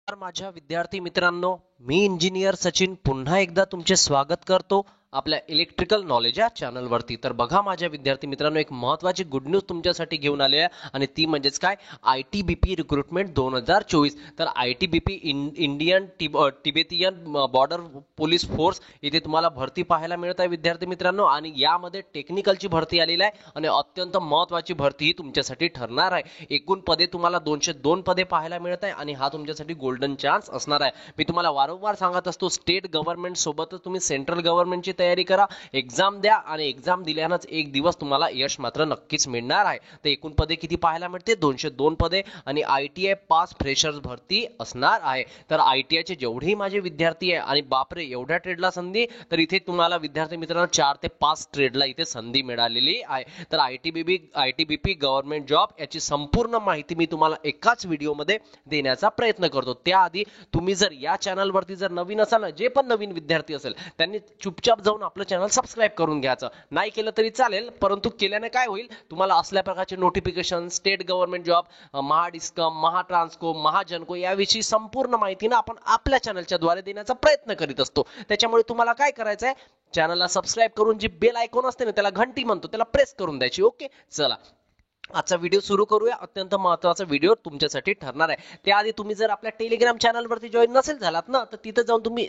तर माझ्या विद्यार्थी मित्रांनो, मी इंजिनियर सचिन पुन्हा एकदा तुमचे स्वागत करतो आपल्या इलेक्ट्रिकल नॉलेज या चॅनलवरती. तर बघा माझ्या विद्यार्थी मित्रांनो, एक महत्त्वाची गुड न्यूज तुमच्यासाठी घेऊन आली आहे आणि ती म्हणजेच काय, ITBP रिक्रुटमेंट 2024. तर ITBP Indian Tibetan border police force इथे तुम्हाला भरती पाहायला मिळत आहे विद्यार्थी मित्रांनो. आणि यामध्ये टेक्निकलची भरती आलेली आहे आणि अत्यंत महत्त्वाची भरती ही तुमच्यासाठी ठरणार आहे. एकूण पदे तुम्हाला 202 पदे पाहायला मिळत आहे आणि हा तुमच्यासाठी गोल्डन चान्स असणार आहे. मी तुम्हाला वारंवार सांगत असतो, स्टेट गव्हर्नमेंट सोबतच तुम्ही सेंट्रल गव्हर्नमेंटची तयारी करा, एक्झाम द्या आणि एक्झाम दिल्यानंच एक दिवस तुम्हाला यश मात्र नक्कीच मिळणार आहे. तर एकूण पदे किती पाहायला मिळते, 202 पदे आणि ITI पास फ्रेशर्स भरती असणार आहे. तर ITI चे जेवढेही माझे विद्यार्थी आहे आणि बापरे एवढ्या ट्रेडला संधी, तर इथे तुम्हाला विद्यार्थी मित्रांनो 4 ते 5 ट्रेडला इथे संधी मिळालेली आहे. तर ITBP गव्हर्नमेंट जॉब याची संपूर्ण माहिती मी तुम्हाला एकाच व्हिडिओमध्ये देण्याचा प्रयत्न करतो. त्याआधी तुम्ही जर या चॅनलवरती जर नवीन असाल ना, जे पण नवीन विद्यार्थी असेल त्यांनी चुपचाप जाऊन आपलं चॅनल सबस्क्राईब करून घ्यायचं. नाही केलं तरी चालेल, परंतु केल्याने काय होईल, तुम्हाला असल्या प्रकारचे notification, state government job, Mahadiscom, Mahatransco, Mahagenco याविषयी संपूर्ण माहिती ना आपण आपल्या चॅनलच्या द्वारे देण्याचा प्रयत्न करीत असतो. त्याच्यामुळे तुम्हाला काय करायचं आहे, चॅनलला सबस्क्राईब करून जी बेल आयकॉन असते ना, त्याला घंटी म्हणतो, त्याला प्रेस करून द्यायची. ओके, चला आजचा व्हिडिओ सुरू करूया. अत्यंत महत्त्वाचा व्हिडिओ तुमच्यासाठी ठरणार आहे. त्याआधी तुम्ही जर आपल्या टेलिग्राम चॅनलवरती जॉईन नसेल झालात ना, तर तिथे जाऊन तुम्ही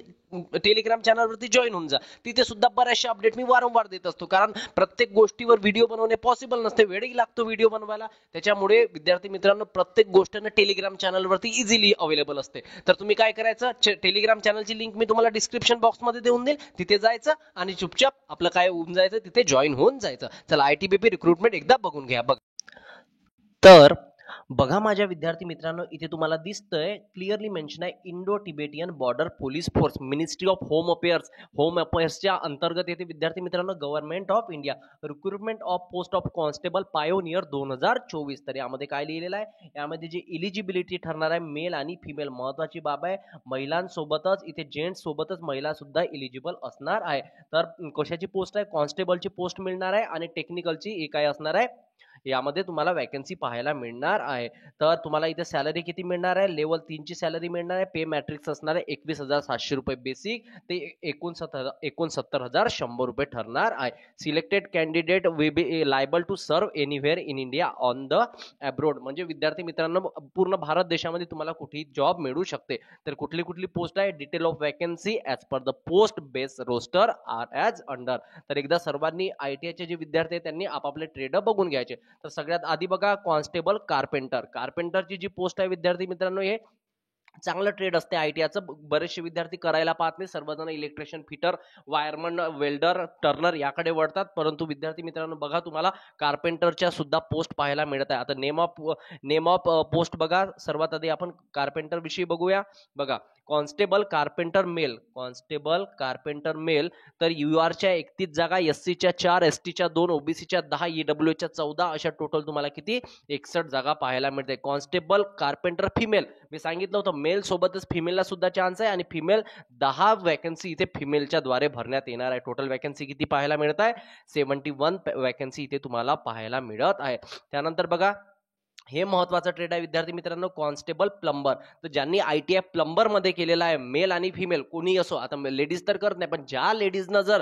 टेलिग्राम चॅनलवरती जॉईन होऊन जा. तिथे सुद्धा बऱ्याचशा अपडेट मी वारंवार देत असतो, कारण प्रत्येक गोष्टीवर व्हिडिओ बनवणे पॉसिबल नसते, वेळही लागतो व्हिडिओ बनवायला. त्याच्यामुळे विद्यार्थी मित्रांनो, प्रत्येक गोष्ट टेलिग्राम चॅनलवरती इझिली अवेलेबल असते. तर तुम्ही काय करायचं, टेलिग्राम चॅनलची लिंक मी तुम्हाला डिस्क्रिप्शन बॉक्समध्ये देऊन देईल, तिथे जायचं आणि चुपचाप आपलं काय होऊन जायचं, तिथे जॉईन होऊन जायचं. चला, ITBP रिक्रुटमेंट एकदा बघून घ्या. तर बघा माझ्या विद्यार्थी मित्रांनो, इथे तुम्हाला दिसतंय क्लिअरली मेन्शन आहे, Indo Tibetan border police force, ministry of home अफेअर्सच्या अंतर्गत येथे विद्यार्थी मित्रांनो government of India recruitment of post of constable pioneer 2024. तर यामध्ये काय लिहिलेलं आहे, यामध्ये जी इलिजिबिलिटी ठरणार आहे, मेल आणि फिमेल. महत्वाची बाब आहे, महिलांसोबतच इथे जेंट्स सोबतच महिला सुद्धा इलिजिबल असणार आहे. तर कशाची पोस्ट आहे, कॉन्स्टेबलची पोस्ट मिळणार आहे आणि टेक्निकलची काय असणार आहे, यामध्ये तुम्हाला वॅकन्सी पाहायला मिळणार आहे. तर तुम्हाला इथे सॅलरी किती मिळणार आहे, लेवल 3 ची सॅलरी मिळणार आहे. पे मॅट्रिक्स असणार आहे 21,700 रुपये बेसिक ते 69,100 रुपये ठरणार आहे. Selected candidate will be liable to serve anywhere in India on the abroad. म्हणजे विद्यार्थी मित्रांनो, पूर्ण भारत देशामध्ये तुम्हाला कुठेही जॉब मिळू शकते. तर कुठली कुठली पोस्ट आहे, detail of vacancy as per the post base roster are as under. तर एकदा सर्वांनी ITIचे जे विद्यार्थी आहेत त्यांनी आपापले ट्रेड बघून घ्यायचे. तर सगळ्यात आधी बघा, कॉन्स्टेबल कार्पेंटरची जी पोस्ट आहे विद्यार्थी मित्रांनो, हे चांगलं ट्रेड असते ITIचं. बरेचसे विद्यार्थी करायला पाहत नाही, सर्वजण electrician, fitter, wireman, welder, Turner याकडे वळतात. परंतु विद्यार्थी मित्रांनो बघा, तुम्हाला कार्पेंटरच्या सुद्धा पोस्ट पाहायला मिळत आहे. आता नेम ऑफ पोस्ट बघा. सर्वात आधी आपण कार्पेंटर विषयी बघूया. बघा, कॉन्स्टेबल कार्पेंटर मेल. तर URच्या 31 जागा, SCच्या 4, STच्या 2, OBCच्या 10, EWच्या 14, अशा टोटल तुम्हाला किती 61 जागा पाहायला मिळते. कॉन्स्टेबल कार्पेंटर फिमेल, मी सांगितलं होतं मेल सोबतच फिमेलला सुद्धा चान्स आहे आणि फिमेल 10 वॅकन्सी इथे फिमेलच्या द्वारे भरण्यात येणार आहे. टोटल वॅकन्सी किती पाहायला मिळत आहे, 71 वॅकन्सी इथे तुम्हाला पाहायला मिळत आहे. त्यानंतर बघा, हे महत्वाचं ट्रेड आहे विद्यार्थी मित्रांनो, कॉन्स्टेबल प्लंबर. तर ज्यांनी ITI प्लंबर मध्ये केलेला आहे, मेल आणि फिमेल कोणी असो, आता लेडीज तर करत नाही, पण ज्या लेडीजनं जर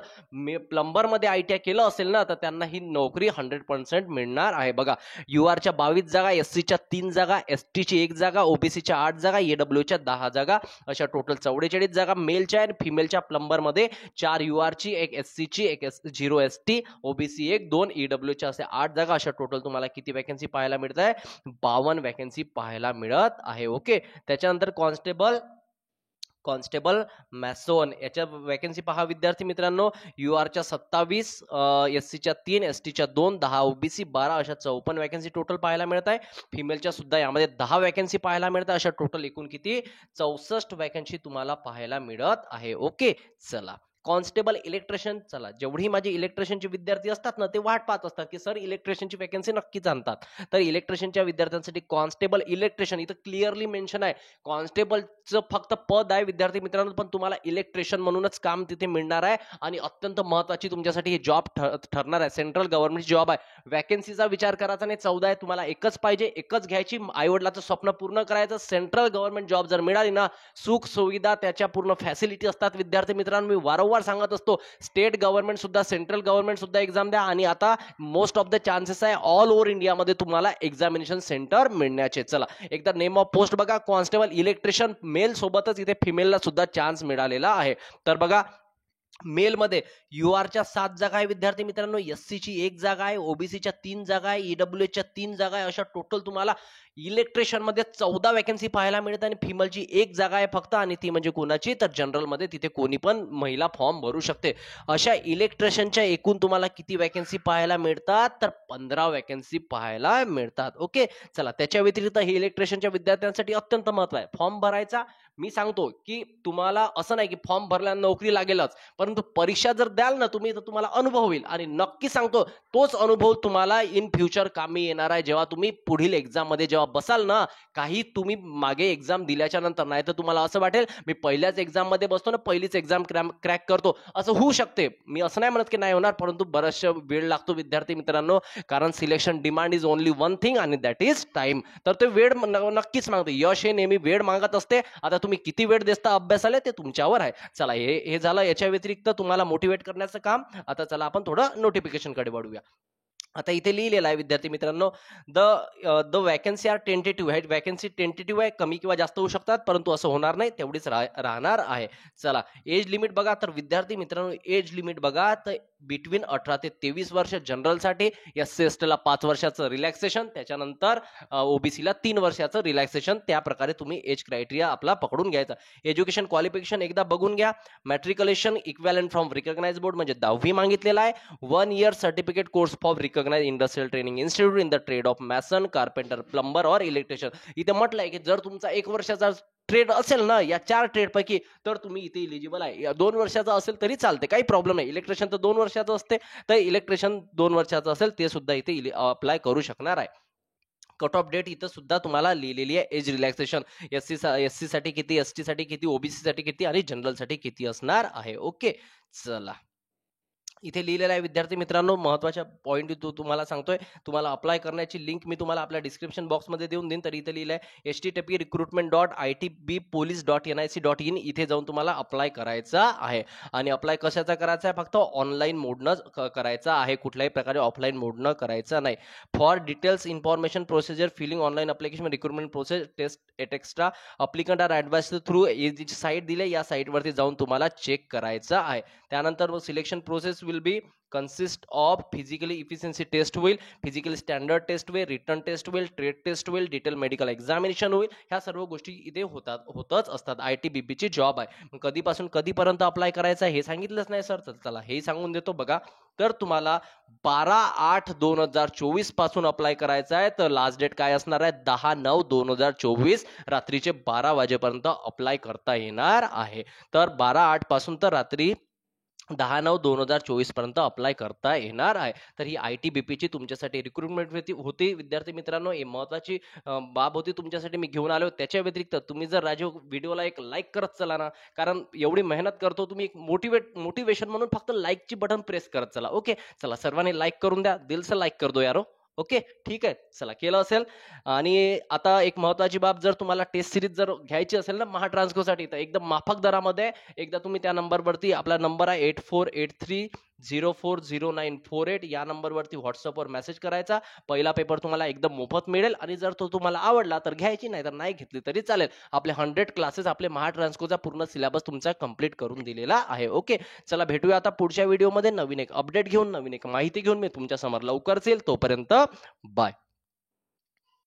प्लंबर मध्ये ITI केलं असेल ना, तर त्यांना ही नोकरी 100% मिळणार आहे. बघा, URच्या 22 जागा, SCच्या 3 जागा, STची 1 जागा, OBCच्या 8 जागा, EWच्या 10 जागा, अशा टोटल 44 जागा मेलच्या आणि फिमेलच्या प्लंबर मध्ये. 4 URची, 1 SCची, 1 0 ST, OBC 1, 2 EWच्या, असे 8 जागा. अशा टोटल तुम्हाला किती वॅकन्सी पाहायला मिळत आहे, 52 वॅकन्सी पाहायला मिळत आहे. ओके, त्याच्यानंतर कॉन्स्टेबल मॅसोन याच्या वॅकन्सी पहा विद्यार्थी मित्रांनो. URच्या 27, SCच्या 3, STच्या 2, 10 OBC 12, अशा 54 वॅकन्सी टोटल पाहायला मिळत आहे. फिमेलच्या सुद्धा यामध्ये 10 वॅकन्सी पाहायला मिळत आहे. अशा टोटल एकूण किती 64 वॅकन्सी तुम्हाला पाहायला मिळत आहे. ओके, चला कॉन्स्टेबल इलेक्ट्रिशियन, चला जेवढी माझे इलेक्ट्रिशियनचे विद्यार्थी असतात ना ते वाट पाहत असतात की सर इलेक्ट्रिशियनची वॅकन्सी नक्कीच आणतात. तर इलेक्ट्रिशियनच्या विद्यार्थ्यांसाठी कॉन्स्टेबल इलेक्ट्रिशियन इथं क्लिअरली मेन्शन आहे. कॉन्स्टेबलचं फक्त पद आहे विद्यार्थी मित्रांनो, पण तुम्हाला इलेक्ट्रिशियन म्हणूनच काम तिथे मिळणार आहे आणि अत्यंत महत्वाची तुमच्यासाठी हे जॉब ठरणार आहे. सेंट्रल गव्हर्नमेंट जॉब आहे. वॅकन्सीचा विचार करायचा नाही, 14 आहे, तुम्हाला एकच पाहिजे, एकच घ्यायची, आईवडिलाचं स्वप्न पूर्ण करायचं. सेंट्रल गव्हर्नमेंट जॉब जर मिळाली ना, सुख सुविधा त्याच्या पूर्ण फॅसिलिटी असतात विद्यार्थी मित्रांनो. मी वारंवार सांगत असतो, स्टेट गव्हर्नमेंट सुद्धा सेंट्रल गव्हर्नमेंट सुद्धा एक्झाम द्या आणि आता मोस्ट ऑफ द चान्सेस आहे ऑल ओव्हर इंडियामध्ये तुम्हाला एक्झामिनेशन सेंटर मिळण्याचे. चला एकदा नेम ऑफ पोस्ट बघा, कॉन्स्टेबल इलेक्ट्रिशियन मेल सोबतच इथे फिमेलला सुद्धा चान्स मिळालेला आहे. तर बघा मेल मध्ये यूआरच्या 7 जागा आहे विद्यार्थी मित्रांनो, एससीची 1 जागा आहे, ओबीसीच्या 3 जागा आहे, ईडब्ल्यूएचच्या 3 जागा आहे. अशा टोटल तुम्हाला इलेक्ट्रिशियन मध्ये 14 वॅकन्सी पाहायला मिळतात आणि फिमेलची 1 जागा आहे फक्त, आणि ती म्हणजे कोणाची, तर जनरल मध्ये तिथे कोणी पण महिला फॉर्म भरू शकते. अशा इलेक्ट्रिशियनच्या एकूण तुम्हाला किती वॅकन्सी पाहायला मिळतात, तर 15 वॅकन्सी पाहायला मिळतात. ओके, चला त्याच्या व्यतिरिक्त हे इलेक्ट्रिशियनच्या विद्यार्थ्यांसाठी अत्यंत महत्व आहे. फॉर्म भरायचा, मी सांगतो की तुम्हाला असं नाही की फॉर्म भरल्यानं नोकरी लागेलच, परंतु परीक्षा जर द्याल ना तुम्ही तर तुम्हाला अनुभव होईल, आणि नक्की सांगतो तोच अनुभव तुम्हाला इन फ्युचर कामी येणार आहे. जेव्हा तुम्ही पुढील एक्झाम मध्ये जेव्हा बसाल ना, काही तुम्ही मागे एक्झाम दिल्याच्या नंतर, नाही तर तुम्हाला असं वाटेल मी पहिल्याच एक्झाम मध्ये बसतो ना, पहिलीच एक्झाम क्रॅक करतो, असं होऊ शकते. मी असं नाही म्हणत की नाही होणार, परंतु बराचसा वेळ लागतो विद्यार्थी मित्रांनो, कारण selection demand is only one thing आणि दॅट इज टाइम. तर ते वेळ नक्कीच मागते. यश हे नेहमी वेळ मागत असते. आता तुम्ही किती वेळ देता अभ्यासाला ते तुमच्यावर आहे. चला हे झालं. याच्या व्यतिरिक्त तुम्हाला मोटिवेट करण्याचं काम. आता चला आपण थोडं नोटिफिकेशन कडे वळूया. आता इथे लिहिलेलं आहे विद्यार्थी मित्रांनो, द वॅकन्सी आर टेंटेटिव्ह आहे. वॅकन्सी टेंटेटिव्ह आहे, कमी किंवा जास्त होऊ शकतात, परंतु असं होणार नाही, तेवढीच राहणार आहे. चला एज लिमिट बघा, तर विद्यार्थी मित्रांनो एज लिमिट बघा, तर बिटवीन 18 ते 23 वर्ष जनरलसाठी, एससी एसटीला 5 वर्षाचं रिलॅक्सेशन, त्याच्यानंतर ओबीसीला 3 वर्षाचं रिलॅक्सेशन. त्या प्रकारे तुम्ही एज क्रायटेरिया आपला पकडून घ्यायचा. एज्युकेशन क्वालिफिकेशन एकदा बघून घ्या. Matriculation equivalent from recognised board म्हणजे 10वी मागितलेला आहे. 1 year certificate course for recognised industrial training institute in the trade of mason, carpenter, plumber और इलेक्ट्रिशियन. इथे म्हटलंय की जर तुमचा 1 वर्षाचा ट्रेड असेल ना या 4 ट्रेड पैकी, तर तुम्ही इथे इलिजिबल आहे. 2 वर्षाचा असेल तरी चालते, काही प्रॉब्लेम नाही. इलेक्ट्रिशियन तर 2 वर्षाचं असते, तर इलेक्ट्रिशियन 2 वर्षाचं असेल ते सुद्धा इथे अप्लाय करू शकणार आहे. कट ऑफ डेट इथं सुद्धा तुम्हाला लिहिलेली आहे. एज रिलॅक्सेशन एससी साठी किती, एसटी साठी किती, ओबीसी साठी किती आणि जनरल साठी किती असणार आहे. ओके, चला इथे लिहिलेला आहे विद्यार्थी मित्रांनो. महत्वाच्या पॉईंट तुम्हाला सांगतोय. तुम्हाला अप्लाय करण्याची लिंक मी तुम्हाला आपल्या डिस्क्रिप्शन बॉक्समध्ये देऊन देईन. तर इथे लिहिलं आहे http://recruitment.itbpolice.nic.in. इथे जाऊन तुम्हाला अप्लाय करायचा आहे. आणि अप्लाय कशाचा करायचा आहे, फक्त ऑनलाईन मोडनं करायचा आहे, कुठल्याही प्रकारे ऑफलाईन मोडनं करायचा नाही. For details information procedure filling online application recruitment process test extra applicant are advise through जी साईट दिली या साईटवरती जाऊन तुम्हाला चेक करायचं आहे. त्यानंतर मग selection process will be consist of physically efficiency test होईल, फिजिकली स्टँडर्ड टेस्ट होईल, रिटर्न टेस्ट होईल, ट्रेड टेस्ट होईल, डिटेल मेडिकल एक्झामिनेशन होईल. ह्या सर्व गोष्टी इथे होतच असतात. ITBP ची जॉब आहे. मग कधीपासून कधीपर्यंत अप्लाय करायचं हे सांगितलंच नाही सर, तर चला हे सांगून देतो बघा. तर तुम्हाला 12/8/2024 पासून अप्लाय करायचं आहे. तर लास्ट डेट काय असणार आहे, 10/9/2024 रात्रीचे 12 वाजेपर्यंत अप्लाय करता येणार आहे. तर 12/8 पासून तर रात्री 10/9/2024 पर्यंत अप्लाय करता येणार आहे. तर ही ITBP ची तुमच्यासाठी रिक्रुटमेंट होती विद्यार्थी मित्रांनो. ही महत्वाची बाब होती तुमच्यासाठी मी घेऊन आलो. त्याच्या व्यतिरिक्त तुम्ही जर राजू व्हिडिओला एक लाईक करत चला ना, कारण एवढी मेहनत करतो तुम्ही, एक मोटिवेशन म्हणून फक्त लाईकची बटन प्रेस करत चला. ओके, चला सर्वांनी लाईक करून द्या, दिल से लाईक कर दो यारो. ओके ठीक आहे, चला केलं असेल. आणि आता एक महत्वाची बाब, जर तुम्हाला टेस्ट सिरीज जर घ्यायची असेल ना महाट्रान्सकोसाठी, तर एकदम माफक दरामध्ये एकदा तुम्ही त्या नंबरवरती, आपला नंबर आहे 8483040948, या नंबरवरती व्हॉट्सअपवर मेसेज करायचा. पहिला पेपर तुम्हाला एकदम मोफत मिळेल, आणि जर तो तुम्हाला आवडला तर घ्यायची, नाही तर नाही घेतली तरी चालेल. आपले 100 क्लासेस, आपले महाट्रान्सकोचा पूर्ण सिलेबस तुमचा कंप्लीट करून दिलेला आहे. ओके, चला भेटूया आता पुढच्या व्हिडिओमध्ये नवीन एक अपडेट घेऊन, नवीन एक माहिती घेऊन मी तुमच्या समोर लवकरच येईल. तोपर्यंत बाय.